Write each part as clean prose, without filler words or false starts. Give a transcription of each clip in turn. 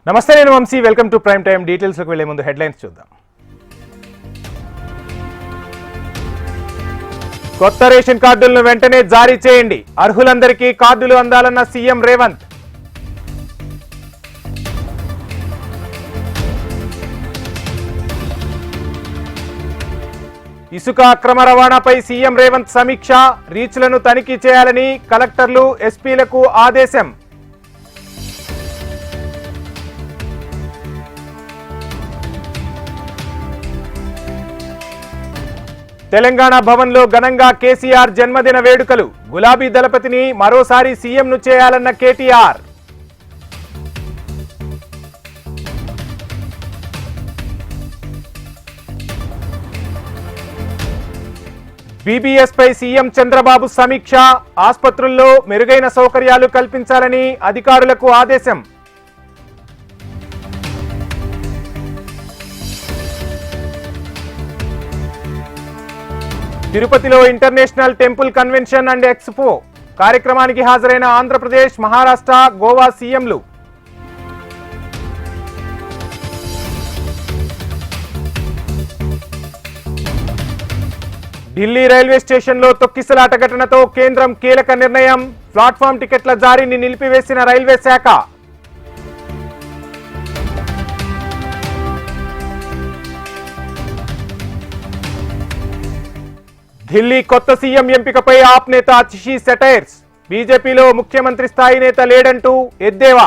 నమస్తే, నేను Vamsi. Welcome to prime time. డీటెయిల్స్లోకి వెళ్లే ముందు హెడ్లైన్స్ చూద్దాం. కొత్త రేషన్ కార్డులను వెంటనే జారీ చేయండి, అర్హులందరికీ కార్డులు అందాలన్న సీఎం రేవంత్. ఇసుక అక్రమ రవాణాపై సీఎం రేవంత్ సమీక్ష, రీచ్లను తనిఖీ చేయాలని కలెక్టర్లు, ఎస్పీలకు ఆదేశం. తెలంగాణ భవన్లో ఘనంగా కేసీఆర్ జన్మదిన వేడుకలు, గులాబీ దళపతిని మరోసారి సీఎంను చేయాలన్న కేటీఆర్. బీబీఎస్ పై సీఎం చంద్రబాబు సమీక్ష, ఆసుపత్రుల్లో మెరుగైన సౌకర్యాలు కల్పించాలని అధికారులకు ఆదేశం. తిరుపతిలో international temple convention and expo కార్యక్రమానికి హాజరైన ఆంధ్రప్రదేశ్, మహారాష్ట్ర, గోవా సీఎంలు. ఢిల్లీ రైల్వే స్టేషన్లో తొక్కిసలాట ఘటనతో కేంద్రం కీలక నిర్ణయం, ప్లాట్ఫామ్ టికెట్ల జారీని నిలిపివేసిన రైల్వే శాఖ. ఢిల్లీ కొత్త సీఎం ఎంపికపై ఆప్ నేత అతిషి సెటైర్స్, బీజేపీలో ముఖ్యమంత్రి స్థాయి నేత లేడంటూ ఎద్దేవా.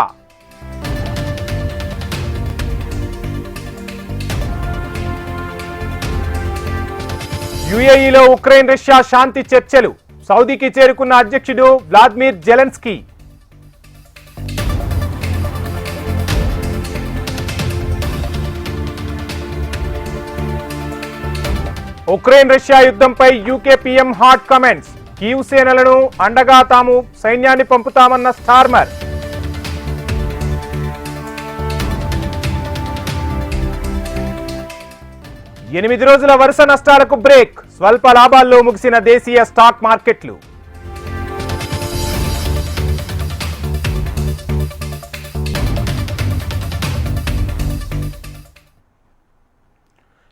యుఏఈలో ఉక్రెయిన్ రష్యా శాంతి చర్చలు, సౌదీకి చేరుకున్న అధ్యక్షుడు వ్లాదిమిర్ జెలెన్స్కీ. ఉక్రెయిన్ రష్యా యుద్ధంపై UK PM hot comments, Kyiv సేనలను అండగా తాము సైన్యాన్ని పంపుతామన్న స్టార్మర్. ఎనిమిది రోజుల వరుస నష్టాలకు బ్రేక్, స్వల్ప లాభాల్లో ముగిసిన దేశీయ స్టాక్ మార్కెట్లు.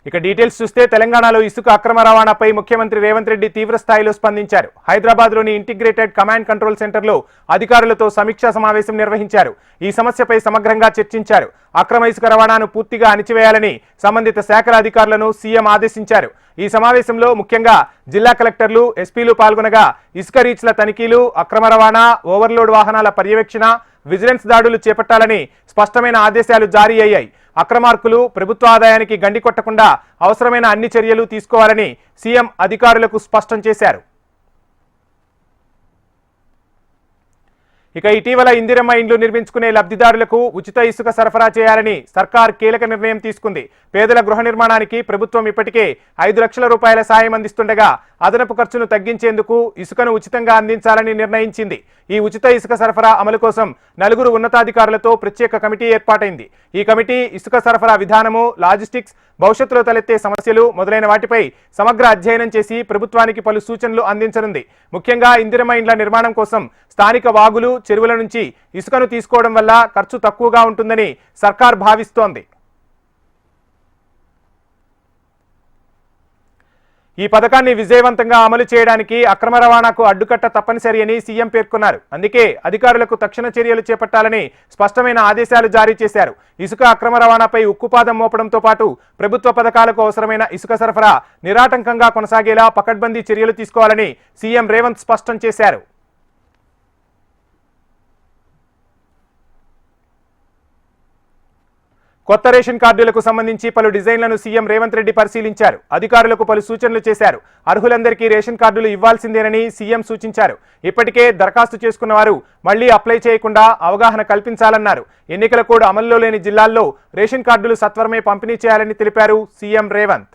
ఇక డీటెయిల్స్ చూస్తే, తెలంగాణలో ఇసుక అక్రమ రవాణాపై ముఖ్యమంత్రి రేవంత్ రెడ్డి తీవ్ర స్థాయిలో స్పందించారు. హైదరాబాద్లోని ఇంటిగ్రేటెడ్ కమాండ్ కంట్రోల్ సెంటర్లో అధికారులతో సమీక్షా సమావేశం నిర్వహించారు. ఈ సమస్యపై సమగ్రంగా చర్చించారు. అక్రమ ఇసుక రవాణాను పూర్తిగా అణిచివేయాలని సంబంధిత శాఖల అధికారులను సీఎం ఆదేశించారు. ఈ సమావేశంలో ముఖ్యంగా జిల్లా కలెక్టర్లు, ఎస్పీలు పాల్గొనగా ఇసుక రీచ్ల తనిఖీలు, అక్రమ రవాణా, ఓవర్లోడ్ వాహనాల పర్యవేక్షణ, విజిలెన్స్ దాడులు చేపట్టాలని స్పష్టమైన ఆదేశాలు జారీ అయ్యాయి. అక్రమార్కులు ప్రభుత్వ ఆదాయానికి గండి కొట్టకుండా అవసరమైన అన్ని చర్యలు తీసుకోవాలని సీఎం అధికారులకు స్పష్టం చేశారు. ఇక ఇటీవల ఇందిరమ్మ ఇండ్లు నిర్మించుకునే లబ్ధిదారులకు ఉచిత ఇసుక సరఫరా చేయాలని సర్కార్ కీలక నిర్ణయం తీసుకుంది. పేదల గృహ నిర్మాణానికి ప్రభుత్వం ఇప్పటికే 5 లక్షల రూపాయల సాయం అందిస్తుండగా అదనపు ఖర్చును తగ్గించేందుకు ఇసుకను ఉచితంగా అందించాలని నిర్ణయించింది. ఈ ఉచిత ఇసుక సరఫరా అమలు కోసం 4 ఉన్నతాధికారులతో ప్రత్యేక కమిటీ ఏర్పాటైంది. ఈ కమిటీ ఇసుక సరఫరా విధానము, లాజిస్టిక్స్, భవిష్యత్తులో తలెత్తే సమస్యలు మొదలైన వాటిపై సమగ్ర అధ్యయనం చేసి ప్రభుత్వానికి పలు సూచనలు అందించనుంది. ముఖ్యంగా ఇందిరమ్మ ఇండ్ల నిర్మాణం కోసం స్థానిక వాగులు, చెరువుల నుంచి ఇసుకను తీసుకోవడం వల్ల ఖర్చు తక్కువగా ఉంటుందని సర్కార్ భావిస్తోంది. ఈ పథకాన్ని విజయవంతంగా అమలు చేయడానికి అక్రమ రవాణాకు అడ్డుకట్ట తప్పనిసరి అని సీఎం పేర్కొన్నారు. అందుకే అధికారులకు తక్షణ చర్యలు చేపట్టాలని స్పష్టమైన ఆదేశాలు జారీ చేశారు. ఇసుక అక్రమ రవాణాపై ఉక్కుపాదం మోపడంతో పాటు ప్రభుత్వ పథకాలకు అవసరమైన ఇసుక సరఫరా నిరాటంకంగా కొనసాగేలా పకడ్బందీ చర్యలు తీసుకోవాలని సీఎం రేవంత్ స్పష్టం చేశారు. కొత్త రేషన్ కార్డులకు సంబంధించి పలు డిజైన్లను సీఎం రేవంత్ రెడ్డి పరిశీలించారు. అధికారులకు పలు సూచనలు చేశారు. అర్హులందరికీ రేషన్ కార్డులు ఇవ్వాల్సిందేనని సీఎం సూచించారు. ఇప్పటికే దరఖాస్తు చేసుకున్న వారు మళ్లీ అప్లై చేయకుండా అవగాహన కల్పించాలన్నారు. ఎన్నికల కోడ్ అమల్లో లేని జిల్లాల్లో రేషన్ కార్డులు సత్వరమే పంపిణీ చేయాలని తెలిపారు సీఎం రేవంత్.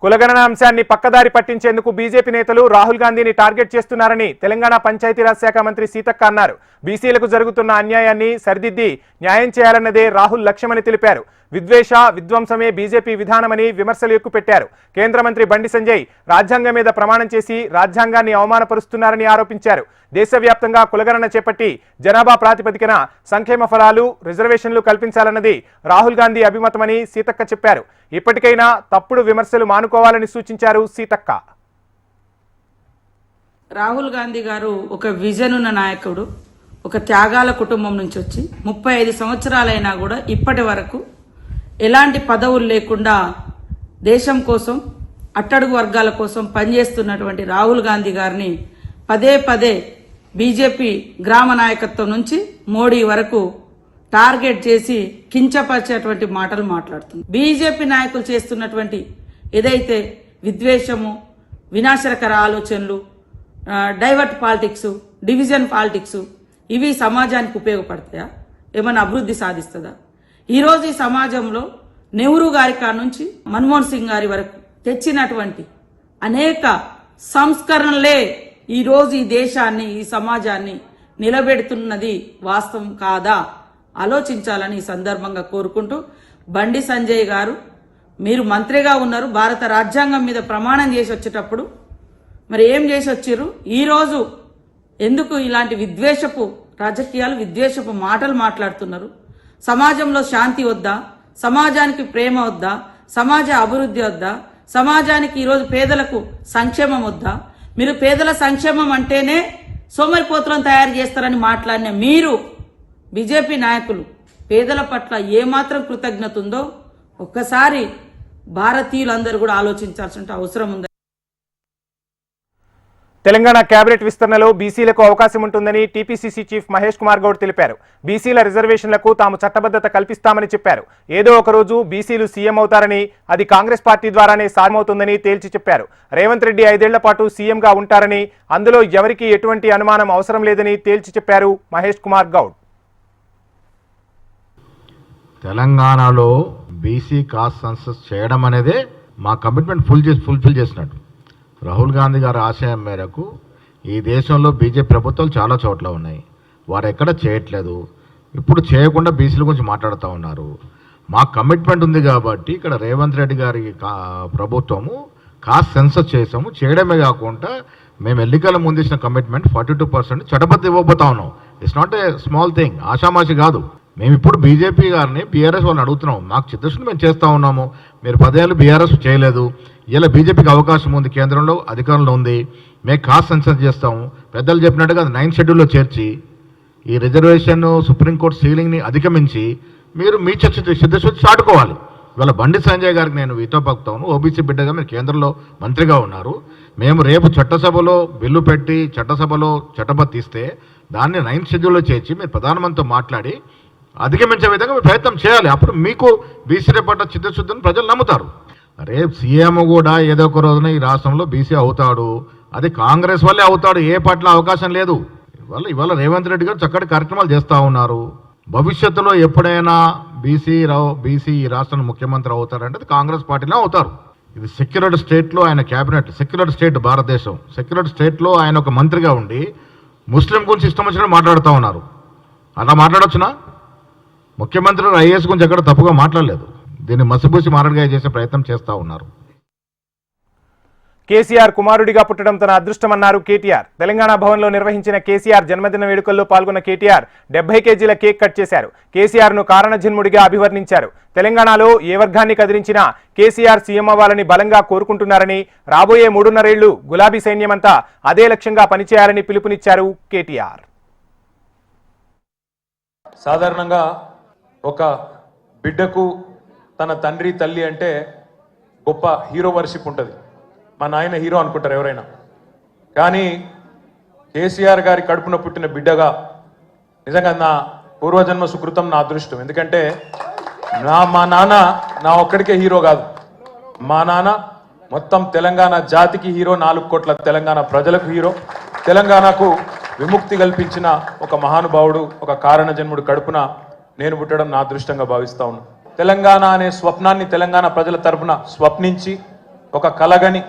కులగణన అంశాన్ని పక్కదారి పట్టించేందుకు బీజేపీ నేతలు రాహుల్ గాంధీని టార్గెట్ చేస్తున్నారని తెలంగాణ పంచాయతీరాజ్ శాఖ మంత్రి సీతక్క అన్నారు. బీసీలకు జరుగుతున్న అన్యాయాన్ని సరిదిద్ది న్యాయం చేయాలన్నదే రాహుల్ లక్ష్యమని తెలిపారు. విద్వేష విధ్వంసమే బీజేపీ విధానమని విమర్శలు ఎక్కుపెట్టారు. కేంద్ర మంత్రి బండి సంజయ్ రాజ్యాంగం మీద ప్రమాణం చేసి రాజ్యాంగాన్ని అవమానపరుస్తున్నారని ఆరోపించారు. దేశవ్యాప్తంగా కులగణన చేపట్టి జనాభా ప్రాతిపదికన సంక్షేమ ఫలాలు రిజర్వేషన్లు కల్పించాలన్నది రాహుల్ గాంధీ అభిమతమని సీతక్క చెప్పారు. ఇప్పటికైనా తప్పుడు విమర్శలు మానుకోవాలని సూచించారు సీతక్క. రాహుల్ గాంధీ గారు ఒక విజన్ ఉన్న నాయకుడు, ఒక త్యాగాల కుటుంబం నుంచి వచ్చి 35 సంవత్సరాలైనా కూడా ఇప్పటి వరకు ఎలాంటి పదవులు లేకుండా దేశం కోసం అట్టడుగు వర్గాల కోసం పనిచేస్తున్నటువంటి రాహుల్ గాంధీ గారిని పదే పదే బీజేపీ గ్రామ నాయకత్వం నుంచి మోడీ వరకు టార్గెట్ చేసి కించపరిచేటువంటి మాటలు మాట్లాడుతుంది. బీజేపీ నాయకులు చేస్తున్నటువంటి ఏదైతే విద్వేషము, వినాశకర ఆలోచనలు, డైవర్ట్ పాలిటిక్స్, డివిజన్ పాలిటిక్స్, ఇవి సమాజానికి ఉపయోగపడతాయా? ఏమైనా అభివృద్ధి సాధిస్తుందా? ఈరోజు ఈ సమాజంలో నెహ్రూ గారి కాడ నుంచి మన్మోహన్ సింగ్ గారి వరకు తెచ్చినటువంటి అనేక సంస్కరణలే ఈరోజు ఈ దేశాన్ని, ఈ సమాజాన్ని నిలబెడుతున్నది వాస్తవం కాదా? ఆలోచించాలని ఈ సందర్భంగా కోరుకుంటూ, బండి సంజయ్ గారు మీరు మంత్రిగా ఉన్నారు, భారత రాజ్యాంగం మీద ప్రమాణం చేసి వచ్చేటప్పుడు మరి ఏం చేసి వచ్చారు? ఈరోజు ఎందుకు ఇలాంటి విద్వేషపు రాజకీయాలు, విద్వేషపు మాటలు మాట్లాడుతున్నారు? సమాజంలో శాంతి వద్దా? సమాజానికి ప్రేమ వద్దా? సమాజ అభివృద్ధి వద్దా? సమాజానికి ఈరోజు పేదలకు సంక్షేమం వద్దా? మీరు పేదల సంక్షేమం అంటేనే సోమరిపోతులను తయారు చేస్తారని మాట్లాడిన మీరు, బీజేపీ నాయకులు పేదల పట్ల ఏమాత్రం కృతజ్ఞత ఉందో ఒక్కసారి భారతీయులందరూ కూడా ఆలోచించాల్సిన అవసరం ఉంది. తెలంగాణ కేబినెట్ విస్తరణలో బీసీలకు అవకాశం ఉంటుందని టీపీసీసీ చీఫ్ మహేష్ కుమార్ గౌడ్ తెలిపారు. బీసీల రిజర్వేషన్లకు తాము చట్టబద్ధత కల్పిస్తామని చెప్పారు. ఏదో ఒక రోజు బీసీలు సీఎం అవుతారని, అది కాంగ్రెస్ పార్టీ ద్వారానే సాధ్యమవుతుందని తేల్చి చెప్పారు. రేవంత్ రెడ్డి 5 ఏళ్ల పాటు సీఎంగా ఉంటారని, అందులో ఎవరికీ ఎటువంటి అనుమానం అవసరం లేదని తేల్చి చెప్పారు మహేష్ కుమార్ గౌడ్. తెలంగాణలో బీసీ కాస్ట్ సెన్సస్ చేయడం అనేదే మా కమిట్మెంట్ ఫుల్ఫిల్ చేసినట్టు. రాహుల్ గాంధీ గారి ఆశయం మేరకు ఈ దేశంలో బీజేపీ ప్రభుత్వాలు చాలా చోట్ల ఉన్నాయి, వారు ఎక్కడ చేయట్లేదు. ఇప్పుడు చేయకుండా బీసీల గురించి మాట్లాడుతూ ఉన్నారు. మా కమిట్మెంట్ ఉంది కాబట్టి ఇక్కడ రేవంత్ రెడ్డి గారి ప్రభుత్వము కాస్ట్ సెన్సస్ చేసాము. చేయడమే కాకుండా మేము ఎన్నికల ముందు ఇచ్చిన కమిట్మెంట్ 42% చట్టబద్ధ ఇవ్వబోతా ఉన్నాం. It's not a small thing, ఆషామాషి కాదు. మేము ఇప్పుడు బీజేపీ గారిని, బీఆర్ఎస్ వాళ్ళని అడుగుతున్నాం, మాకు చిత్తశుద్ధి మేము చేస్తూ ఉన్నాము. మీరు 10 ఏళ్ళు బీఆర్ఎస్ చేయలేదు, ఇలా బీజేపీకి అవకాశం ఉంది, కేంద్రంలో అధికారంలో ఉంది, మేము కాస్ట్ సెన్సస్ చేస్తాము. పెద్దలు చెప్పినట్టుగా 9th షెడ్యూల్లో చేర్చి ఈ రిజర్వేషన్ సుప్రీంకోర్టు సీలింగ్ని అధిగమించి మీరు మీ చిత్తశుద్ధి చాటుకోవాలి. ఇవాళ బండి సంజయ్ గారికి నేను వీతో పక్కుతాను, ఓబీసీ బిడ్డగా మీరు కేంద్రంలో మంత్రిగా ఉన్నారు. మేము రేపు చట్టసభలో బిల్లు పెట్టి చట్టసభలో చట్టబద్ధ తీస్తే దాన్ని 9th షెడ్యూల్లో చేర్చి మీరు ప్రధానమంత్రితో మాట్లాడి అధిగమించే విధంగా మీరు ప్రయత్నం చేయాలి. అప్పుడు మీకు బీసీ పట్ల చిత్తశుద్ధిని ప్రజలు నమ్ముతారు. రేపు సీఎం కూడా ఏదో ఒక రోజున ఈ రాష్ట్రంలో బీసీ అవుతాడు, అది కాంగ్రెస్ వల్లే అవుతాడు, ఏ పట్ల అవకాశం లేదు. ఇవాళ రేవంత్ రెడ్డి గారు చక్కటి కార్యక్రమాలు చేస్తూ ఉన్నారు. భవిష్యత్తులో ఎప్పుడైనా బీసీ ఈ రాష్ట్రానికి ముఖ్యమంత్రి అవుతారంటే అది కాంగ్రెస్ పార్టీలో అవుతారు. ఇది సెక్యులర్ స్టేట్లో ఆయన క్యాబినెట్, సెక్యులర్ స్టేట్ భారతదేశం, సెక్యులర్ స్టేట్లో ఆయన ఒక మంత్రిగా ఉండి ముస్లిం గురించి ఇష్టం వచ్చినట్టు మాట్లాడుతూ ఉన్నారు. అలా మాట్లాడొచ్చునా? ముఖ్యమంత్రి ఐఏఎస్ గురించి ఎక్కడ తప్పుగా మాట్లాడలేదు. దీన్ని మసిబూసి మారడిగా చేసే ప్రయత్నం చేస్తూ ఉన్నారు. కేసీఆర్ కుమారుడిగా పుట్టడం తన అదృష్టమన్నారు కేటీఆర్. తెలంగాణ భవన్లో నిర్వహించిన కేసీఆర్ జన్మదిన వేడుకల్లో పాల్గొన్న కేటీఆర్ 70 కేజీల కేక్ కట్ చేశారు. కేసీఆర్ ను కారణజన్ముడిగా అభివర్ణించారు. తెలంగాణలో ఏ వర్గాన్ని కదిలించినా కేసీఆర్ సీఎం అవ్వాలని బలంగా కోరుకుంటున్నారని, రాబోయే 3.5 ఏళ్లు గులాబీ సైన్యమంతా అదే లక్ష్యంగా పనిచేయాలని పిలుపునిచ్చారు కేటీఆర్. సాధారణంగా ఒక బిడ్డకు తన తండ్రి తల్లి అంటే గొప్ప హీరో వర్షిప్ ఉంటుంది. మా నాయన హీరో అనుకుంటారు ఎవరైనా, కానీ కేసీఆర్ గారి కడుపున పుట్టిన బిడ్డగా నిజంగా నా పూర్వజన్మ సుకృతం, నా అదృష్టం. ఎందుకంటే మా నాన్న నా ఒక్కడికే హీరో కాదు, మా నాన్న మొత్తం తెలంగాణ జాతికి హీరో, 4 కోట్ల తెలంగాణ ప్రజలకు హీరో. తెలంగాణకు విముక్తి కల్పించిన ఒక మహానుభావుడు, ఒక కారణ జన్ముడు కడుపున నేను పుట్టడం నా అదృష్టంగా భావిస్తా ఉన్నాను. తెలంగాణ అనే స్వప్నాన్ని తెలంగాణ ప్రజల తరపున స్వప్నించి ఒక కలగని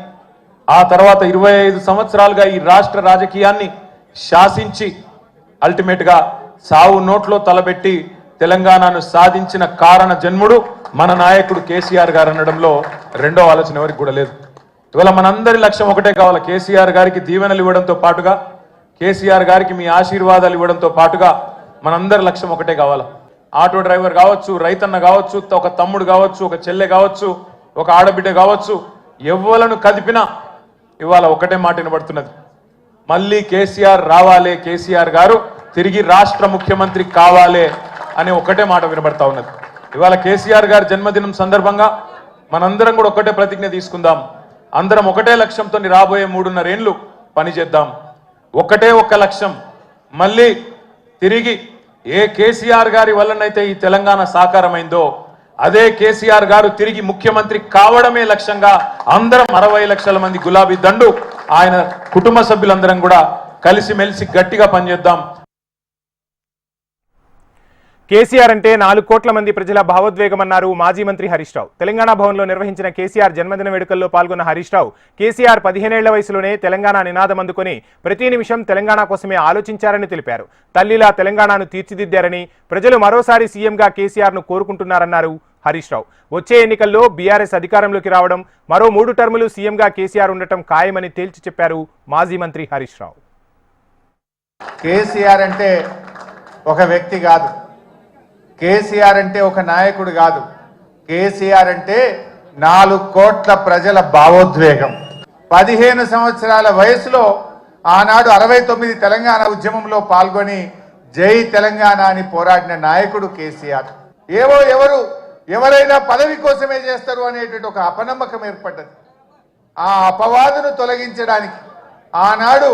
ఆ తర్వాత 25 సంవత్సరాలుగా ఈ రాష్ట్ర రాజకీయాన్ని శాసించి అల్టిమేట్గా సావు నోట్లో తలబెట్టి తెలంగాణను సాధించిన కారణ జన్ముడు మన నాయకుడు కేసీఆర్ గారు అనడంలో రెండో ఆలోచన ఎవరికి కూడా లేదు. ఇవాళ మనందరి లక్ష్యం ఒకటే కావాలి, కేసీఆర్ గారికి దీవెనలు ఇవ్వడంతో పాటుగా, కేసీఆర్ గారికి మీ ఆశీర్వాదాలు ఇవ్వడంతో పాటుగా మనందరి లక్ష్యం ఒకటే కావాలి. ఆటో డ్రైవర్ కావచ్చు, రైతన్న కావచ్చు, ఒక తమ్ముడు కావచ్చు, ఒక చెల్లె కావచ్చు, ఒక ఆడబిడ్డ కావచ్చు, ఎవ్వలను కదిపినా ఇవాళ ఒకటే మాట వినబడుతున్నది, మళ్ళీ కేసీఆర్ రావాలే, కేసీఆర్ గారు తిరిగి రాష్ట్ర ముఖ్యమంత్రి కావాలే అనే ఒకటే మాట వినబడతా ఉన్నది. ఇవాళ కేసీఆర్ గారి జన్మదినం సందర్భంగా మనందరం కూడా ఒకటే ప్రతిజ్ఞ తీసుకుందాం. అందరం ఒకటే లక్ష్యంతో రాబోయే 3.5 ఏళ్ళు పనిచేద్దాం. ఒకటే ఒక్క లక్ష్యం, మళ్ళీ తిరిగి ఏ కేసీఆర్ గారి వల్లనైతే ఈ తెలంగాణ సాకారమైందో అదే కేసీఆర్ గారు తిరిగి ముఖ్యమంత్రి కావడమే లక్ష్యంగా అందరం 60 లక్షల మంది గులాబీ దండు ఆయన కుటుంబ సభ్యులందరం కూడా కలిసిమెలిసి గట్టిగా పనిచేద్దాం. కేసీఆర్ అంటే 4 కోట్ల మంది ప్రజల భావోద్వేగమన్నారు మాజీ మంత్రి హరీష్ రావు. తెలంగాణ భవన్లో నిర్వహించిన కేసీఆర్ జన్మదిన వేడుకల్లో పాల్గొన్న హరీష్ రావు కేసీఆర్ 15 ఏళ్ల వయసులోనే తెలంగాణ నినాదం అందుకొని ప్రతి నిమిషం తెలంగాణ కోసమే ఆలోచించారని తెలిపారు. తల్లిలా తెలంగాణను తీర్చిదిద్దారని, ప్రజలు మరోసారి సీఎంగా కేసీఆర్ను కోరుకుంటున్నారన్నారు హరీష్ రావు. వచ్చే ఎన్నికల్లో బీఆర్ఎస్ అధికారంలోకి రావడం, మరో 3 టర్ములు సీఎంగా కేసీఆర్ ఉండటం ఖాయమని తేల్చి చెప్పారు మాజీ మంత్రి హరీష్ రావు. కేసీఆర్ అంటే ఒక వ్యక్తి కాదు, కేసీఆర్ అంటే ఒక నాయకుడు కాదు, కేసీఆర్ అంటే 4 కోట్ల ప్రజల భావోద్వేగం. 15 సంవత్సరాల వయసులో ఆనాడు 69 తెలంగాణ ఉద్యమంలో పాల్గొని జై తెలంగాణ అని పోరాడిన నాయకుడు కేసీఆర్. ఎవరైనా పదవి కోసమే చేస్తారు అనేటువంటి ఒక అపనమ్మకం ఏర్పడ్డది. ఆ అపవాదును తొలగించడానికి ఆనాడు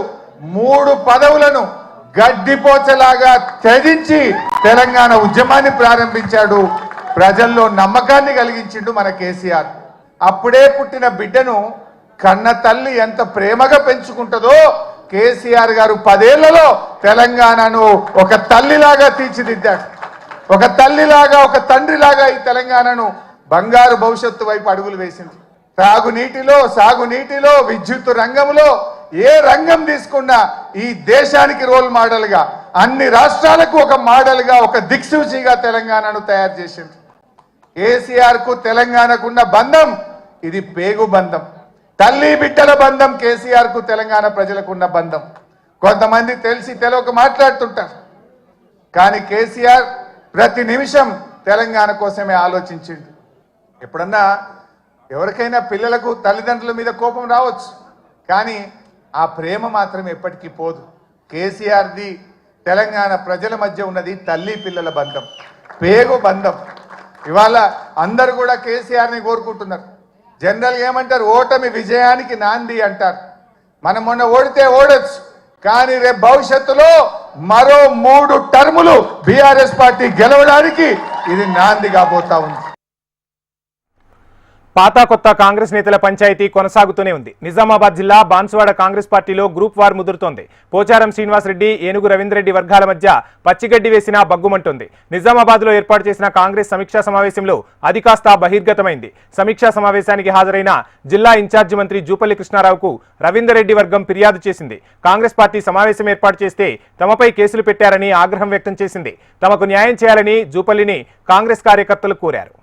3 పదవులను గడ్డిపోచలాగా త్యజించి తెలంగాణ ఉద్యమాన్ని ప్రారంభించాడు. ప్రజల్లో నమ్మకాన్ని కలిగించిండు మన కేసీఆర్. అప్పుడే పుట్టిన బిడ్డను కన్న తల్లి ఎంత ప్రేమగా పెంచుకుంటుందో కేసీఆర్ గారు 10 ఏళ్లలో తెలంగాణను ఒక తల్లిలాగా తీర్చిదిద్దాడు. ఒక తల్లిలాగా, ఒక తండ్రిలాగా ఈ తెలంగాణను బంగారు భవిష్యత్తు వైపు అడుగులు వేసింది. సాగునీటిలో, విద్యుత్ రంగంలో ఏ రంగం తీసుకున్నా ఈ దేశానికి రోల్ మోడల్ గా, అన్ని రాష్ట్రాలకు ఒక మోడల్ గా, ఒక దిక్సూచిగా తెలంగాణను తయారు చేసింది. కేసీఆర్ కు తెలంగాణకున్న బంధం ఇది పేగు బంధం, తల్లి బిడ్డల బంధం. కేసీఆర్ కు తెలంగాణ ప్రజలకున్న బంధం. కొంతమంది తెలిసి తెలియక మాట్లాడుతుంటారు, కానీ కేసీఆర్ ప్రతి నిమిషం తెలంగాణ కోసమే ఆలోచించింది. ఎప్పుడన్నా ఎవరికైనా పిల్లలకు తల్లిదండ్రుల మీద కోపం రావచ్చు, కానీ ఆ ప్రేమ మాత్రం ఎప్పటికీ పోదు. కేసీఆర్ది తెలంగాణ ప్రజల మధ్య ఉన్నది తల్లి పిల్లల బంధం, పేగు బంధం. ఇవాళ అందరూ కూడా కేసీఆర్ని కోరుకుంటున్నారు. జనరల్గా ఏమంటారు, ఓటమి విజయానికి నాంది అంటారు. మనం మొన్న ఓడితే ఓడొచ్చు, కానీ రేపు భవిష్యత్తులో మరో 3 టర్ములు బీఆర్ఎస్ పార్టీ గెలవడానికి ఇది నాంది కాబోతా ఉంది. పాత కొత్త కాంగ్రెస్ నేతల పంచాయతీ కొనసాగుతూనే ఉంది. నిజామాబాద్ జిల్లా బాన్సువాడ కాంగ్రెస్ పార్టీలో గ్రూప్ వార్ ముదురుతోంది. పోచారం శ్రీనివాసరెడ్డి, ఏనుగు రవీంద్రెడ్డి వర్గాల మధ్య పచ్చిగడ్డి వేసినా బగ్గుమంటుంది. నిజామాబాద్ లో ఏర్పాటు చేసిన కాంగ్రెస్ సమీక్షా సమావేశంలో అది కాస్త బహిర్గతమైంది. సమీక్షా సమావేశానికి హాజరైన జిల్లా ఇన్ఛార్జి మంత్రి జూపల్లి కృష్ణారావుకు రవీందర్రెడ్డి వర్గం ఫిర్యాదు చేసింది. కాంగ్రెస్ పార్టీ సమావేశం ఏర్పాటు చేస్తే తమపై కేసులు పెట్టారని ఆగ్రహం వ్యక్తం చేసింది. తమకు న్యాయం చేయాలని జూపల్లిని కాంగ్రెస్ కార్యకర్తలు కోరారు.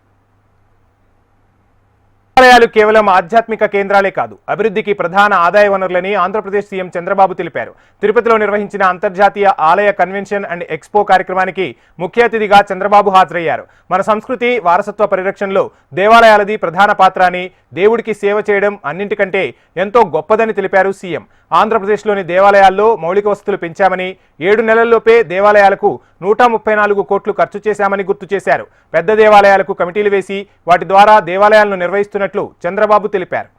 దేవాలయాలు కేవలం ఆధ్యాత్మిక కేంద్రాలే కాదు, అభివృద్ధికి ప్రధాన ఆదాయ వనరులని ఆంధ్రప్రదేశ్ సీఎం చంద్రబాబు తెలిపారు. తిరుపతిలో నిర్వహించిన అంతర్జాతీయ ఆలయ కన్వెన్షన్ అండ్ ఎక్స్పో కార్యక్రమానికి ముఖ్య అతిథిగా చంద్రబాబు హాజరయ్యారు. మన సంస్కృతి వారసత్వ పరిరక్షణలో దేవాలయాలది ప్రధాన పాత్ర అని, దేవుడికి సేవ చేయడం అన్నింటికంటే ఎంతో గొప్పదని తెలిపారు సీఎం. ఆంధ్రప్రదేశ్లోని దేవాలయాల్లో మౌలిక వసతులు పెంచామని, 7 నెలల్లోపే దేవాలయాలకు 134 కోట్లు ఖర్చు చేశామని గుర్తు చేశారు. పెద్ద దేవాలయాలకు కమిటీలు వేసి వాటి ద్వారా దేవాలయాలను నిర్వహిస్తున్నట్లు చంద్రబాబు తెలిపారు.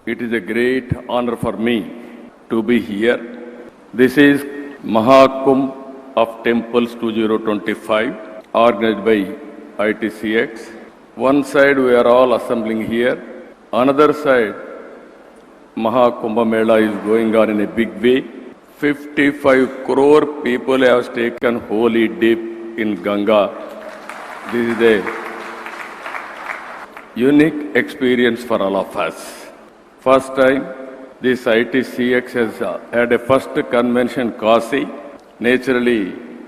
It is a great honor for me to be here. This is Mahakumbh of Temples 2025 organized by ITCX. One side we are all assembling here. Another side, Mahakumbh Mela is going on in a big way. 55 crore people have taken holy dip in Ganga. This is a unique experience for all of us. First time, this ITCX has had a first convention, Kasi. Naturally,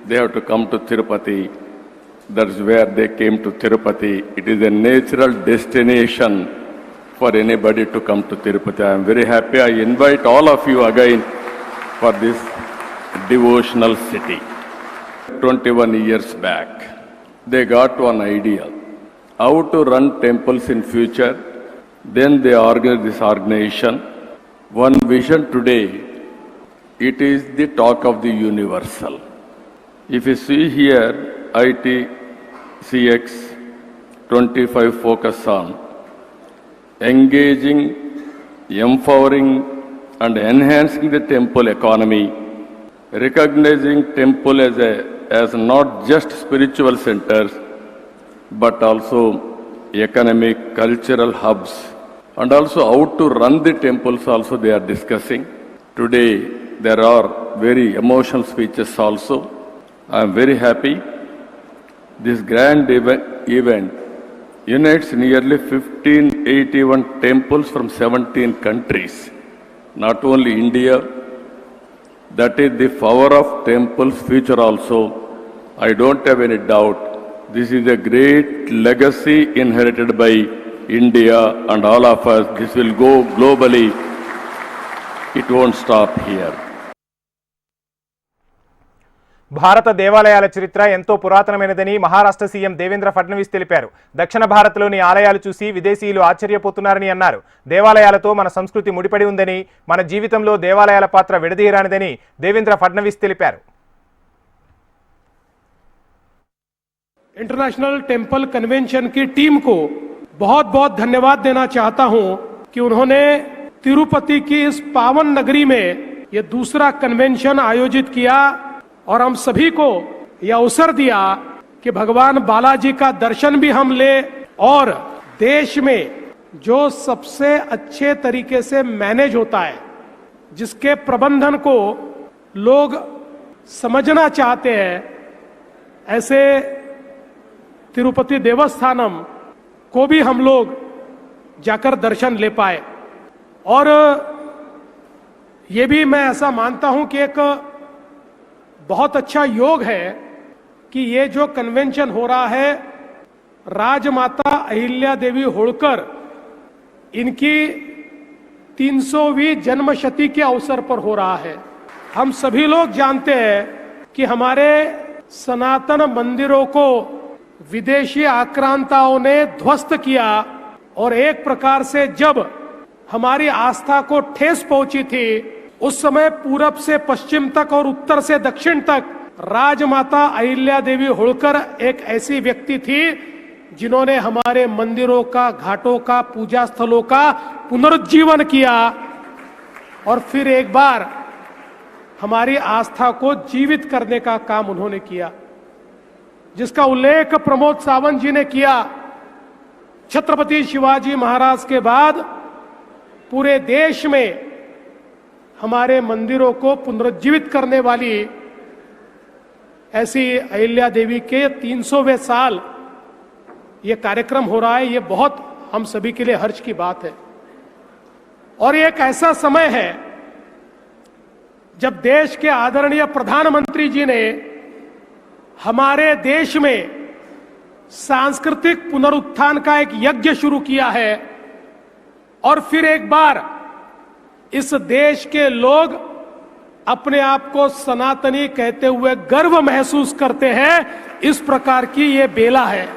they have to come to Tirupati. That's where they came to Tirupati. It is a natural destination for anybody to come to Tirupati. I am very happy. I invite all of you again for this devotional city. 21 years back, they got one idea, how to run temples in future. Then they organized this organization. One vision today, it is the talk of the universal. If you see here, ITCX 25 focus on engaging, empowering and enhancing the temple economy, recognizing temple as not just spiritual centers, but also economic, cultural hubs, and also how to run the temples also they are discussing. Today, there are very emotional speeches also. I am very happy. This grand event unites nearly 1581 temples from 17 countries. Not only India, that is the power of temples future also. I don't have any doubt. This is a great legacy inherited by India and all of us. This will go globally. It won't stop here. భారత దేవాలయాల చరిత్ర ఎంతో పురాతనమైనదని Maharashtra CM Devendra Fadnavis తెలిపారు. దక్షిణ భారత్లోని ఆలయాలు చూసి విదేశీయులు ఆశ్చర్యపోతున్నారని అన్నారు. దేవాలయాలతో మన సంస్కృతి ముడిపడి ఉందని, మన జీవితంలో దేవాలయాల పాత్ర విడదీయరానిదని దేవేంద్ర ఫడ్నవీస్ తెలిపారు. इंटरनेशनल टेंपल कन्वेंशन की टीम को बहुत बहुत धन्यवाद देना चाहता हूं कि उन्होंने तिरुपति की इस पावन नगरी में यह दूसरा कन्वेंशन आयोजित किया और हम सभी को यह अवसर दिया कि भगवान बालाजी का दर्शन भी हम ले और देश में जो सबसे अच्छे तरीके से मैनेज होता है, जिसके प्रबंधन को लोग समझना चाहते हैं, ऐसे तिरुपति देवस्थानम को भी हम लोग जाकर दर्शन ले पाए। और ये भी मैं ऐसा मानता हूं कि एक बहुत अच्छा योग है कि ये जो कन्वेंशन हो रहा है, राजमाता अहिल्या देवी होळकर इनकी 300वीं जन्मशती के अवसर पर हो रहा है। हम सभी लोग जानते हैं कि हमारे सनातन मंदिरों को विदेशी आक्रांताओं ने ध्वस्त किया और एक प्रकार से जब हमारी आस्था को ठेस पहुंची थी, उस समय पूरब से पश्चिम तक और उत्तर से दक्षिण तक राजमाता अहिल्या देवी होळकर एक ऐसी व्यक्ति थी जिन्होंने हमारे मंदिरों का, घाटों का, पूजा स्थलों का पुनरुज्जीवन किया और फिर एक बार हमारी आस्था को जीवित करने का काम उन्होंने किया, जिसका उल्लेख प्रमोद सावंत जी ने किया। छत्रपति शिवाजी महाराज के बाद पूरे देश में हमारे मंदिरों को पुनरुज्जीवित करने वाली ऐसी अहिल्या देवी के 300वें साल ये कार्यक्रम हो रहा है। ये बहुत हम सभी के लिए हर्ष की बात है और ये एक ऐसा समय है जब देश के आदरणीय प्रधानमंत्री जी ने हमारे देश में सांस्कृतिक पुनरुत्थान का एक यज्ञ शुरू किया है और फिर एक बार इस देश के लोग अपने आप को सनातनी कहते हुए गर्व महसूस करते हैं। इस प्रकार की ये बेला है।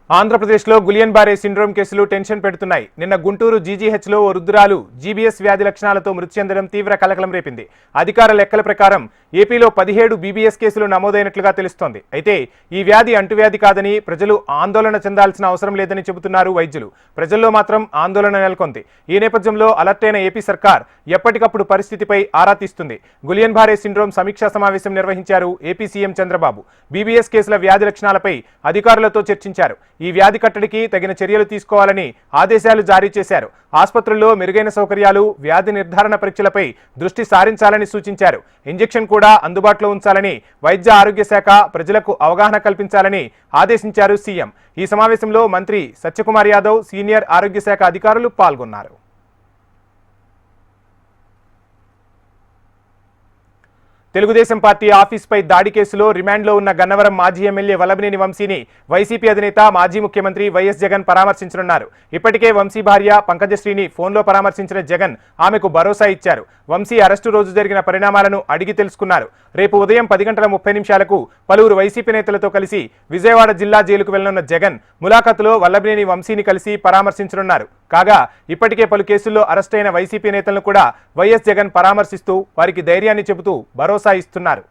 ఆంధ్రప్రదేశ్లో గులియన్ బారే సిండ్రోమ్ కేసులు టెన్షన్ పెడుతున్నాయి. నిన్న గుంటూరు జీజీహెచ్లో ఓ వృద్ధురాలు జీబీఎస్ వ్యాధి లక్షణాలతో మృతి చెందడం తీవ్ర కలకలం రేపింది. అధికార లెక్కల ప్రకారం ఏపీలో 17 బీబీఎస్ కేసులు నమోదైనట్లుగా తెలుస్తోంది. అయితే ఈ వ్యాధి అంటువ్యాధి కాదని, ప్రజలు ఆందోళన చెందాల్సిన అవసరం లేదని చెబుతున్నారు వైద్యులు. ప్రజల్లో మాత్రం ఆందోళన నెలకొంది. ఈ నేపథ్యంలో అలర్ట్ అయిన ఏపీ సర్కార్ ఎప్పటికప్పుడు పరిస్థితిపై ఆరా తీస్తుంది. గులియన్ బారే సిండ్రోమ్ సమీక్షా సమావేశం నిర్వహించారు ఏపీ సీఎం చంద్రబాబు. బీబీఎస్ కేసుల వ్యాధి లక్షణాలపై అధికారులతో చర్చించారు. ఈ వ్యాధి కట్టడికి తగిన చర్యలు తీసుకోవాలని ఆదేశాలు జారీ చేశారు. ఆసుపత్రుల్లో మెరుగైన సౌకర్యాలు, వ్యాధి నిర్ధారణ పరీక్షలపై దృష్టి సారించాలని సూచించారు. ఇంజెక్షన్ కూడా అందుబాటులో ఉంచాలని, వైద్య ఆరోగ్య శాఖ ప్రజలకు అవగాహన కల్పించాలని ఆదేశించారు సీఎం. ఈ సమావేశంలో మంత్రి సత్యకుమార్ యాదవ్, సీనియర్ ఆరోగ్య శాఖ అధికారులు పాల్గొన్నారు. తెలుగుదేశం పార్టీ ఆఫీస్పై దాడి కేసులో రిమాండ్లో ఉన్న గన్నవరం మాజీ ఎమ్మెల్యే వల్లభనేని వంశీని వైసీపీ అధినేత, మాజీ ముఖ్యమంత్రి వైఎస్ జగన్ పరామర్శించనున్నారు. ఇప్పటికే వంశీ భార్య పంకజశ్రీని ఫోన్లో పరామర్శించిన జగన్ ఆమెకు భరోసా ఇచ్చారు. వంశీ అరెస్టు రోజు జరిగిన పరిణామాలను అడిగి తెలుసుకున్నారు. రేపు ఉదయం 10:30 పలువురు వైసీపీ నేతలతో కలిసి విజయవాడ జిల్లా జైలుకు వెళ్లనున్న జగన్ ములాఖతులో వల్లభనేని వంశీని కలిసి పరామర్శించనున్నారు. కాగా ఇప్పటికే పలు కేసుల్లో అరెస్టైన వైసీపీ నేతలను కూడా వైఎస్ జగన్ పరామర్శిస్తూ వారికి ధైర్యాన్ని చెబుతూ భరోసా ఇస్తున్నారు.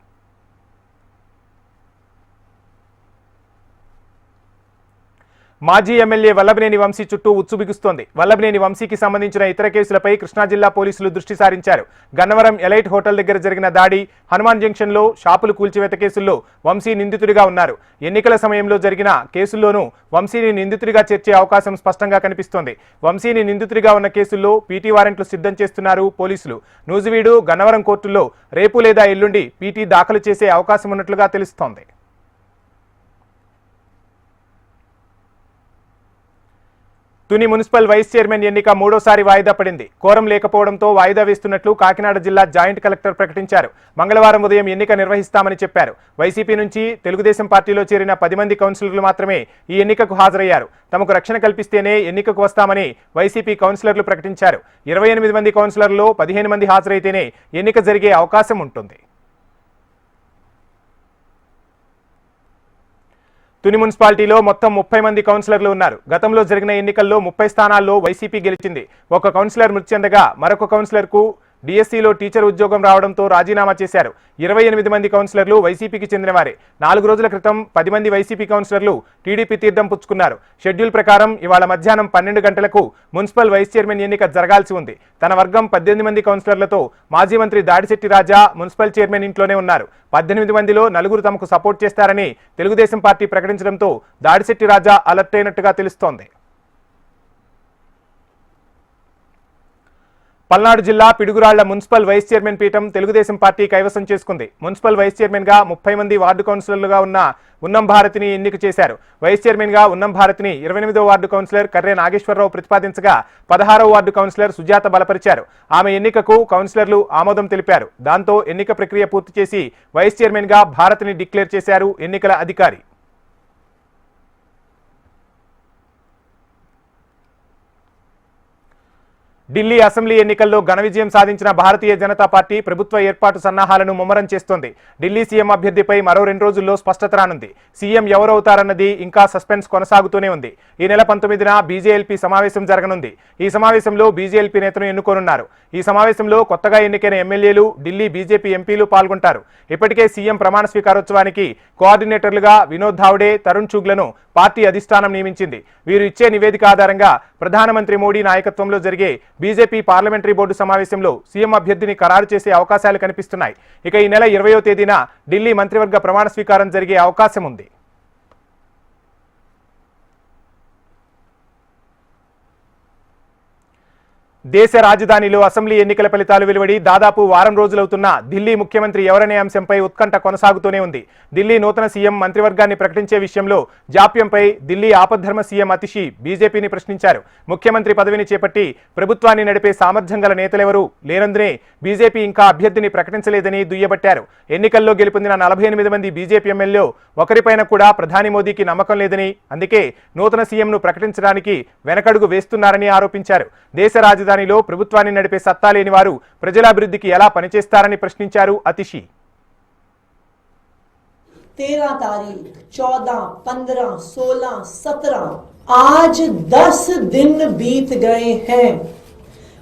మాజీ ఎమ్మెల్యే వల్లభనేని వంశీ చుట్టూ ఉచ్చు బిగుస్తోంది. వల్లభనేని వంశీకి సంబంధించిన ఇతర కేసులపై కృష్ణా జిల్లా పోలీసులు దృష్టి సారించారు. గన్నవరం ఎలైట్ హోటల్ దగ్గర జరిగిన దాడి, హనుమాన్ జంక్షన్లో షాపులు కూల్చివేత కేసుల్లో వంశీ నిందితుడిగా ఉన్నారు. ఎన్నికల సమయంలో జరిగిన కేసుల్లోనూ వంశీని నిందితుడిగా చేర్చే అవకాశం స్పష్టంగా కనిపిస్తోంది. వంశీని నిందితుడిగా ఉన్న కేసుల్లో పీటీ వారెంట్లు సిద్ధం చేస్తున్నారు పోలీసులు. నూజివీడు, గన్నవరం కోర్టుల్లో రేపు లేదా ఎల్లుండి పీటీ దాఖలు చేసే అవకాశం ఉన్నట్లుగా తెలుస్తోంది. తుని మున్సిపల్ వైస్ చైర్మన్ ఎన్నిక మూడోసారి వాయిదా పడింది. కోరం లేకపోవడంతో వాయిదా వేస్తున్నట్లు కాకినాడ జిల్లా జాయింట్ కలెక్టర్ ప్రకటించారు. మంగళవారం ఉదయం ఎన్నిక నిర్వహిస్తామని చెప్పారు. వైసీపీ నుంచి తెలుగుదేశం పార్టీలో చేరిన 10 మంది కౌన్సిలర్లు మాత్రమే ఈ ఎన్నికకు హాజరయ్యారు. తమకు రక్షణ కల్పిస్తేనే ఎన్నికకు వస్తామని వైసీపీ కౌన్సిలర్లు ప్రకటించారు. 28 మంది కౌన్సిలర్లలో 15 మంది హాజరైతేనే ఎన్నిక జరిగే అవకాశం ఉంటుంది. తుని మున్సిపాలిటీలో మొత్తం 30 మంది కౌన్సిలర్లు ఉన్నారు. గతంలో జరిగిన ఎన్నికల్లో 30 స్థానాల్లో వైసీపీ గెలిచింది. ఒక కౌన్సిలర్ మృతి చెందగా మరొక కౌన్సిలర్కు డిఎస్సీలో టీచర్ ఉద్యోగం రావడంతో రాజీనామా చేశారు. 28 మంది కౌన్సిలర్లు వైసీపీకి చెందినవారే. 4 రోజుల క్రితం 10 మంది వైసీపీ కౌన్సిలర్లు టీడీపీ తీర్థం పుచ్చుకున్నారు. షెడ్యూల్ ప్రకారం ఇవాళ మధ్యాహ్నం 12 గంటలకు మున్సిపల్ వైస్ చైర్మన్ ఎన్నిక జరగాల్సి ఉంది. తన వర్గం 18 మంది కౌన్సిలర్లతో మాజీ మంత్రి దాడిశెట్టి రాజా మున్సిపల్ చైర్మన్ ఇంట్లోనే ఉన్నారు. 18 మందిలో 4 తమకు సపోర్ట్ చేస్తారని తెలుగుదేశం పార్టీ ప్రకటించడంతో దాడిశెట్టి రాజా అలర్ట్ అయినట్టుగా తెలుస్తోంది. పల్నాడు జిల్లా పిడుగురాళ్ల మున్సిపల్ వైస్ చైర్మన్ పీఠం తెలుగుదేశం పార్టీ కైవసం చేసుకుంది. మున్సిపల్ వైస్ చైర్మన్ గా 30 మంది వార్డు కౌన్సిలర్లుగా ఉన్న ఉన్నం భారతిని ఎన్నిక చేశారు. వైస్ చైర్మన్ గా ఉన్నం భారతిని 28వ వార్డు కౌన్సిలర్ కర్రే నాగేశ్వరరావు ప్రతిపాదించగా 16వ వార్డు కౌన్సిలర్ సుజాత బలపరిచారు. ఆమె ఎన్నికకు కౌన్సిలర్లు ఆమోదం తెలిపారు. దాంతో ఎన్నిక ప్రక్రియ పూర్తి చేసి వైస్ చైర్మన్ గా భారతిని డిక్లేర్ చేశారు ఎన్నికల అధికారి. ఢిల్లీ అసెంబ్లీ ఎన్నికల్లో ఘన విజయం సాధించిన భారతీయ జనతా పార్టీ ప్రభుత్వ ఏర్పాటు సన్నాహాలను ముమ్మరం చేస్తోంది. ఢిల్లీ సీఎం అభ్యర్థిపై మరో 2 రోజుల్లో స్పష్టత రానుంది. సీఎం ఎవరవుతారన్నది ఇంకా సస్పెన్స్ కొనసాగుతూనే ఉంది. ఈ నెల 19న బీజేఎల్పీ సమావేశం జరగనుంది. ఈ సమావేశంలో బీజేఎల్పీ నేతను ఎన్నుకోనున్నారు. ఈ సమావేశంలో కొత్తగా ఎన్నికైన ఎమ్మెల్యేలు, ఢిల్లీ బీజేపీ ఎంపీలు పాల్గొంటారు. ఇప్పటికే సీఎం ప్రమాణ స్వీకారోత్సవానికి కోఆర్డినేటర్లుగా వినోద్ ధావ్డే, తరుణ్ చుగ్లను పార్టీ అధిష్టానం నియమించింది. వీరు ఇచ్చే నివేదిక ఆధారంగా ప్రధానమంత్రి మోడీ నాయకత్వంలో జరిగే బీజేపీ పార్లమెంటరీ బోర్డు సమావేశంలో సీఎం అభ్యర్థిని ఖరారు చేసే అవకాశాలు కనిపిస్తున్నాయి. ఇక ఈ నెల 20వ తేదీన ఢిల్లీ మంత్రివర్గ ప్రమాణ స్వీకారం జరిగే అవకాశం ఉంది. దేశ రాజధానిలో అసెంబ్లీ ఎన్నికల ఫలితాలు వెలువడి దాదాపు వారం రోజులవుతున్నా ఢిల్లీ ముఖ్యమంత్రి ఎవరనే అంశంపై ఉత్కంఠ కొనసాగుతూనే ఉంది. ఢిల్లీ నూతన సీఎం మంత్రివర్గాన్ని ప్రకటించే విషయంలో జాప్యంపై ఢిల్లీ ఆపద్ధర్మ సీఎం అతిషి బీజేపీని ప్రశ్నించారు. ముఖ్యమంత్రి పదవిని చేపట్టి ప్రభుత్వాన్ని నడిపే సామర్థ్యం గల నేతలెవరూ లేనందునే బీజేపీ ఇంకా అభ్యర్థిని ప్రకటించలేదని దుయ్యబట్టారు. ఎన్నికల్లో గెలుపొందిన 48 మంది బీజేపీ ఎమ్మెల్యేలు ఒకరిపైన కూడా ప్రధాని మోదీకి నమ్మకం లేదని, అందుకే నూతన సీఎంను ప్రకటించడానికి వెనకడుగు వేస్తున్నారని ఆరోపించారు. దేశ రాజధానిలో ప్రభుత్వాన్ని నడిపే సత్తా లేని వారు ప్రజల అభివృద్ధికి ఎలా పనిచేస్తారని ప్రశ్నించారు అతిషి. 13 तारीख 14, 15, 16, 17 आज 10 दिन बीत गए हैं,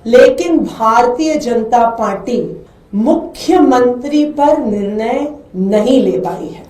लेकिन भारतीय जनता पार्टी मुख्यमंत्री पर निर्णय नहीं ले पाई है.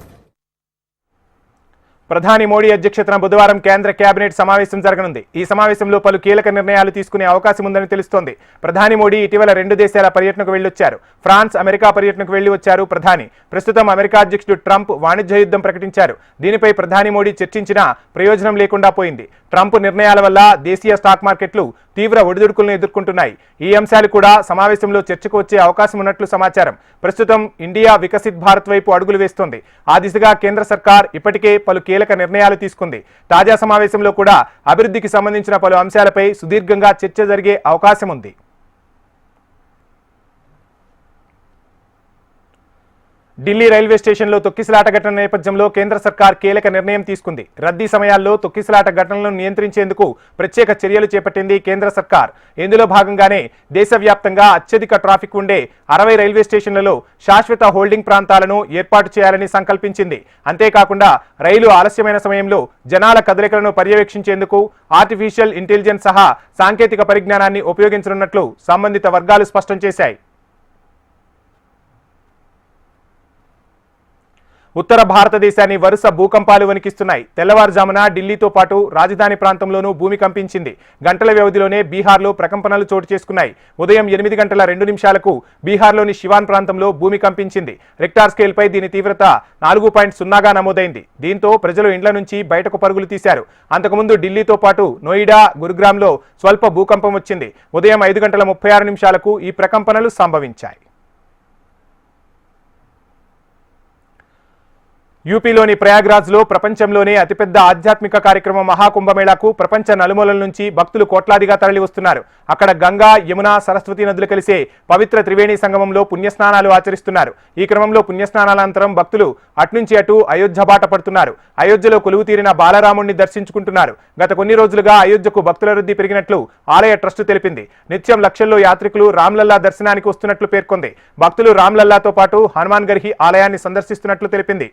ప్రధాని మోడీ అధ్యక్షతన బుధవారం కేంద్ర కేబినెట్ సమావేశం జరగనుంది. ఈ సమావేశంలో పలు కీలక నిర్ణయాలు తీసుకునే అవకాశం ఉందని తెలుస్తోంది. ప్రధాని మోడీ ఇటీవల 2 దేశాల పర్యటనకు వెళ్లొచ్చారు. ఫ్రాన్స్, అమెరికా పర్యటనకు వెళ్లి వచ్చారు ప్రధాని. ప్రస్తుతం అమెరికా అధ్యక్షుడు ట్రంప్ వాణిజ్య యుద్ధం ప్రకటించారు. దీనిపై ప్రధాని మోడీ చర్చించినా ప్రయోజనం లేకుండా పోయింది. ట్రంప్ నిర్ణయాల వల్ల దేశీయ స్టాక్ మార్కెట్లు తీవ్ర ఒడిదుడుకులను ఎదుర్కొంటున్నాయి. ఈ అంశాలు కూడా సమావేశంలో చర్చకు వచ్చే అవకాశం ఉన్నట్లు సమాచారం. ప్రస్తుతం ఇండియా వికసిత్ భారత్ వైపు అడుగులు వేస్తోంది. ఆ దిశగా కేంద్ర సర్కార్ ఇప్పటికే పలు కీలక నిర్ణయాలు తీసుకుంది. తాజా సమావేశంలో కూడా అభివృద్ధికి సంబంధించిన పలు అంశాలపై సుదీర్ఘంగా చర్చ జరిగే అవకాశం ఉంది. ఢిల్లీ రైల్వే స్టేషన్లో తొక్కిసలాట ఘటన నేపథ్యంలో కేంద్ర సర్కార్ కీలక నిర్ణయం తీసుకుంది. రద్దీ సమయాల్లో తొక్కిసలాట ఘటనలను నియంత్రించేందుకు ప్రత్యేక చర్యలు చేపట్టింది కేంద్ర సర్కార్. ఇందులో భాగంగానే దేశవ్యాప్తంగా అత్యధిక ట్రాఫిక్ ఉండే 60 రైల్వే స్టేషన్లలో శాశ్వత హోల్డింగ్ ప్రాంతాలను ఏర్పాటు చేయాలని సంకల్పించింది. అంతేకాకుండా రైలు ఆలస్యమైన సమయంలో జనాల కదలికలను పర్యవేక్షించేందుకు ఆర్టిఫిషియల్ ఇంటెలిజెన్స్ సహా సాంకేతిక పరిజ్ఞానాన్ని ఉపయోగించనున్నట్లు సంబంధిత వర్గాలు స్పష్టం చేశాయి. ఉత్తర భారతదేశాన్ని వరుస భూకంపాలు వణికిస్తున్నాయి. తెల్లవారుజామున ఢిల్లీతో పాటు రాజధాని ప్రాంతంలోనూ భూమి కంపించింది. గంటల వ్యవధిలోనే బీహార్లో ప్రకంపనలు చోటు చేసుకున్నాయి. ఉదయం 8 గంటల 2 నిమిషాలకు బీహార్లోని శివాన్ ప్రాంతంలో భూమి కంపించింది. రిక్టార్ స్కేల్పై దీని తీవ్రత 4.0గా నమోదైంది. దీంతో ప్రజలు ఇండ్ల నుంచి బయటకు పరుగులు తీశారు. అంతకుముందు ఢిల్లీతో పాటు నోయిడా, గురుగ్రామ్లో స్వల్ప భూకంపం వచ్చింది. ఉదయం 5 గంటల 36 నిమిషాలకు ఈ ప్రకంపనలు సంభవించాయి. యూపీలోని ప్రయాగ్రాజ్లో ప్రపంచంలోనే అతిపెద్ద ఆధ్యాత్మిక కార్యక్రమం మహాకుంభమేళాకు ప్రపంచ నలుమూలల నుంచి భక్తులు కోట్లాదిగా తరలి వస్తున్నారు. అక్కడ గంగా, యమున, సరస్వతి నదులు కలిసే పవిత్ర త్రివేణి సంగమంలో పుణ్యస్నానాలు ఆచరిస్తున్నారు. ఈ క్రమంలో పుణ్యస్నానానంతరం భక్తులు అట్నుంచి అటు అయోధ్య బాట పడుతున్నారు. అయోధ్యలో కొలువు తీరిన బాలరాముణ్ణి దర్శించుకుంటున్నారు. గత కొన్ని రోజులుగా అయోధ్యకు భక్తుల రద్దీ పెరిగినట్లు ఆలయ ట్రస్టు తెలిపింది. నిత్యం లక్షల్లో యాత్రికులు రామ్లల్లా దర్శనానికి వస్తున్నట్లు పేర్కొంది. భక్తులు రామ్లల్లాతో పాటు హనుమాన్ గర్హి ఆలయాన్ని సందర్శిస్తున్నట్లు తెలిపింది.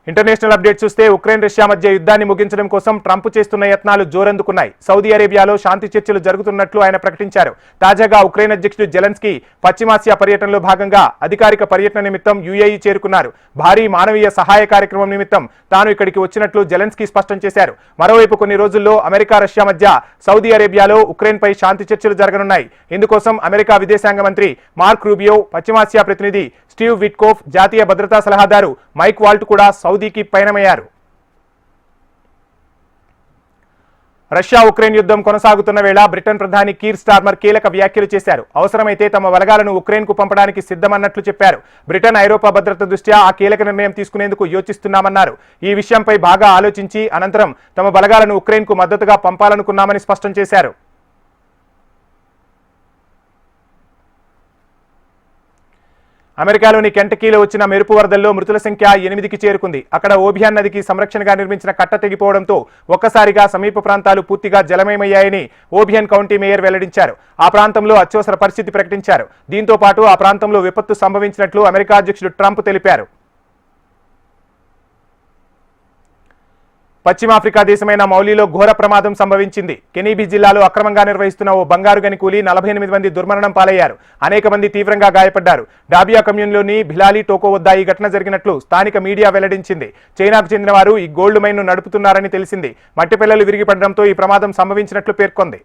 ఇంటర్నేషనల్ అప్డేట్ చూస్తే ఉక్రెయిన్ రష్యా మధ్య యుద్ధాన్ని ముగించడం కోసం ట్రంప్ చేస్తున్న యత్నాలు జోరందుకున్నాయి. సౌదీ అరేబియాలో శాంతి చర్చలు జరుగుతున్నట్లు ఆయన ప్రకటించారు. తాజాగా ఉక్రెయిన్ అధ్యక్షుడు జెలెన్స్కీ పశ్చిమాసియా పర్యటనలో భాగంగా అధికారిక పర్యటన నిమిత్తం యుఏఈ చేరుకున్నారు. భారీ మానవీయ సహాయ కార్యక్రమం నిమిత్తం తాను ఇక్కడికి వచ్చినట్లు జెలెన్స్కీ స్పష్టం చేశారు. మరోవైపు కొన్ని రోజుల్లో అమెరికా, రష్యా మధ్య సౌదీ అరేబియాలో ఉక్రెయిన్పై శాంతి చర్చలు జరగనున్నాయి. ఇందుకోసం అమెరికా విదేశాంగ మంత్రి మార్క్ రూబియో, పశ్చిమాసియా ప్రతినిధి స్టీవ్ విట్కోఫ్, జాతీయ భద్రతా సలహాదారు మైక్ వాల్ట్ కూడా సౌదీకి పయనమయ్యారు. రష్యా ఉక్రెయిన్ యుద్ధం కొనసాగుతున్న వేళ బ్రిటన్ ప్రధాని కీర్ స్టార్మర్ కీలక వ్యాఖ్యలు చేశారు. అవసరమైతే తమ బలగాలను ఉక్రెయిన్కు పంపడానికి సిద్ధమన్నట్లు చెప్పారు. బ్రిటన్, ఐరోపా భద్రత దృష్ట్యా ఆ కీలక నిర్ణయం తీసుకునేందుకు యోచిస్తున్నామన్నారు. ఈ విషయంపై బాగా ఆలోచించి అనంతరం తమ బలగాలను ఉక్రెయిన్కు మద్దతుగా పంపాలనుకున్నామని స్పష్టం చేశారు. అమెరికాలోని కెంటకీలో వచ్చిన మెరుపు వరదల్లో మృతుల సంఖ్య 8కి చేరుకుంది. అక్కడ ఓబియాన్ నదికి సంరక్షణగా నిర్మించిన కట్ట తెగిపోవడంతో ఒక్కసారిగా సమీప ప్రాంతాలు పూర్తిగా జలమయమయ్యాయని ఓబియాన్ కౌంటీ మేయర్ వెల్లడించారు. ఆ ప్రాంతంలో అత్యవసర పరిస్థితి ప్రకటించారు. దీంతో పాటు ఆ ప్రాంతంలో విపత్తు సంభవించినట్లు అమెరికా అధ్యక్షుడు ట్రంప్ తెలిపారు. పశ్చిమాఫ్రికా దేశమైన మౌలీలో ఘోర ప్రమాదం సంభవించింది. కెనీబీ జిల్లాలో అక్రమంగా నిర్వహిస్తున్న ఓ బంగారు గని కూలి 48 మంది దుర్మరణం పాలయ్యారు. అనేక మంది తీవ్రంగా గాయపడ్డారు. డాబియా కమ్యూన్లోని భిలాలి టోకో వద్ద ఈ ఘటన జరిగినట్లు స్థానిక మీడియా వెల్లడించింది. చైనాకు చెందిన వారు ఈ గోల్డ్ మైన్ను నడుపుతున్నారని తెలిసింది. మట్టి పిల్లలు విరిగిపడడంతో ఈ ప్రమాదం సంభవించినట్లు పేర్కొంది.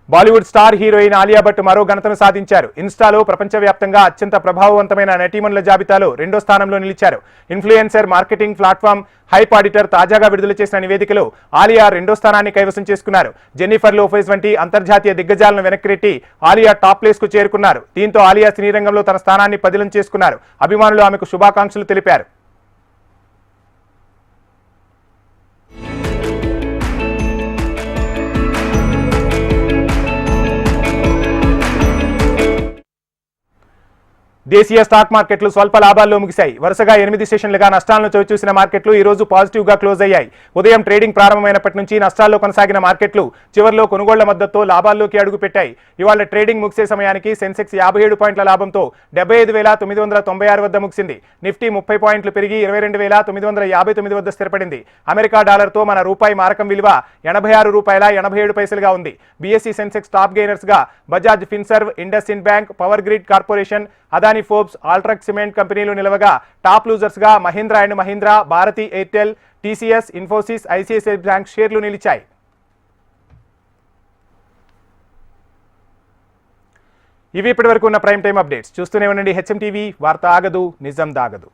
బాలీవుడ్ స్టార్ హీరోయిన్ ఆలియా భట్ మరో ఘనతను సాధించారు. ఇన్స్టాలో ప్రపంచవ్యాప్తంగా అత్యంత ప్రభావవంతమైన నటీమణుల జాబితాలో 2వ స్థానంలో నిలిచారు. Influencer marketing platform hype auditor తాజాగా విడుదల చేసిన నివేదికలో ఆలియా 2వ స్థానాన్ని కైవసం చేసుకున్నారు. జెన్నిఫర్ లోపెజ్ వంటి అంతర్జాతీయ దిగ్గజాలను వెనక్కిరెట్టి ఆలియా టాప్ ప్లేస్ కు చేరుకున్నారు. దీంతో ఆలియా సినీ రంగంలో తన స్థానాన్ని పదిలం చేసుకున్నారు. అభిమానులు ఆమెకు శుభాకాంక్షలు తెలిపారు. దేశీయ స్టాక్ మార్కెట్లు స్వల్ప లాభాల్లో ముగిశాయి. వరుసగా 8 సెషన్లుగా నష్టాలను చవిచూసిన మార్కెట్లు ఈ రోజు పాజిటివ్ గా క్లోజ్ అయ్యాయి. ఉదయం ట్రేడింగ్ ప్రారంభమైనప్పటి నుంచి నష్టాల్లో కొనసాగిన మార్కెట్లు చివర్లో కొనుగోళ్ల మద్దతుతో లాభాల్లోకి అడుగుపెట్టాయి. ఇవాళ ట్రేడింగ్ ముగిసే సమయానికి సెన్సెక్స్ 57 పాయింట్ల లాభంతో 75,996 వద్ద ముగిసింది. నిఫ్టీ 30 పాయింట్లు పెరిగి 22,959 వద్ద స్థిరపడింది. అమెరికా డాలర్తో మన రూపాయి మారకం విలువ 86 రూపాయల 87 పైసలుగా ఉంది. బీఎస్ఈ సెన్సెక్స్ టాప్ గెయినర్స్ గా Bajaj Finserv, IndusInd bank, power grid corporation, Adani Forbes, UltraTech cement కంపెనీలు నిలవగా టాప్ లూజర్స్ గా Mahindra and Mahindra, Bharti Airtel, TCS, Infosys, ICICI bank షేర్లు నిలిచాయి. ఇవి ఇప్పటి వరకు ఉన్న ప్రైమ్ టైం అప్డేట్స్. చూస్తూనే ఉండండి హెచ్ఎం టీవీ. వార్త ఆగదు, నిజం దాగదు.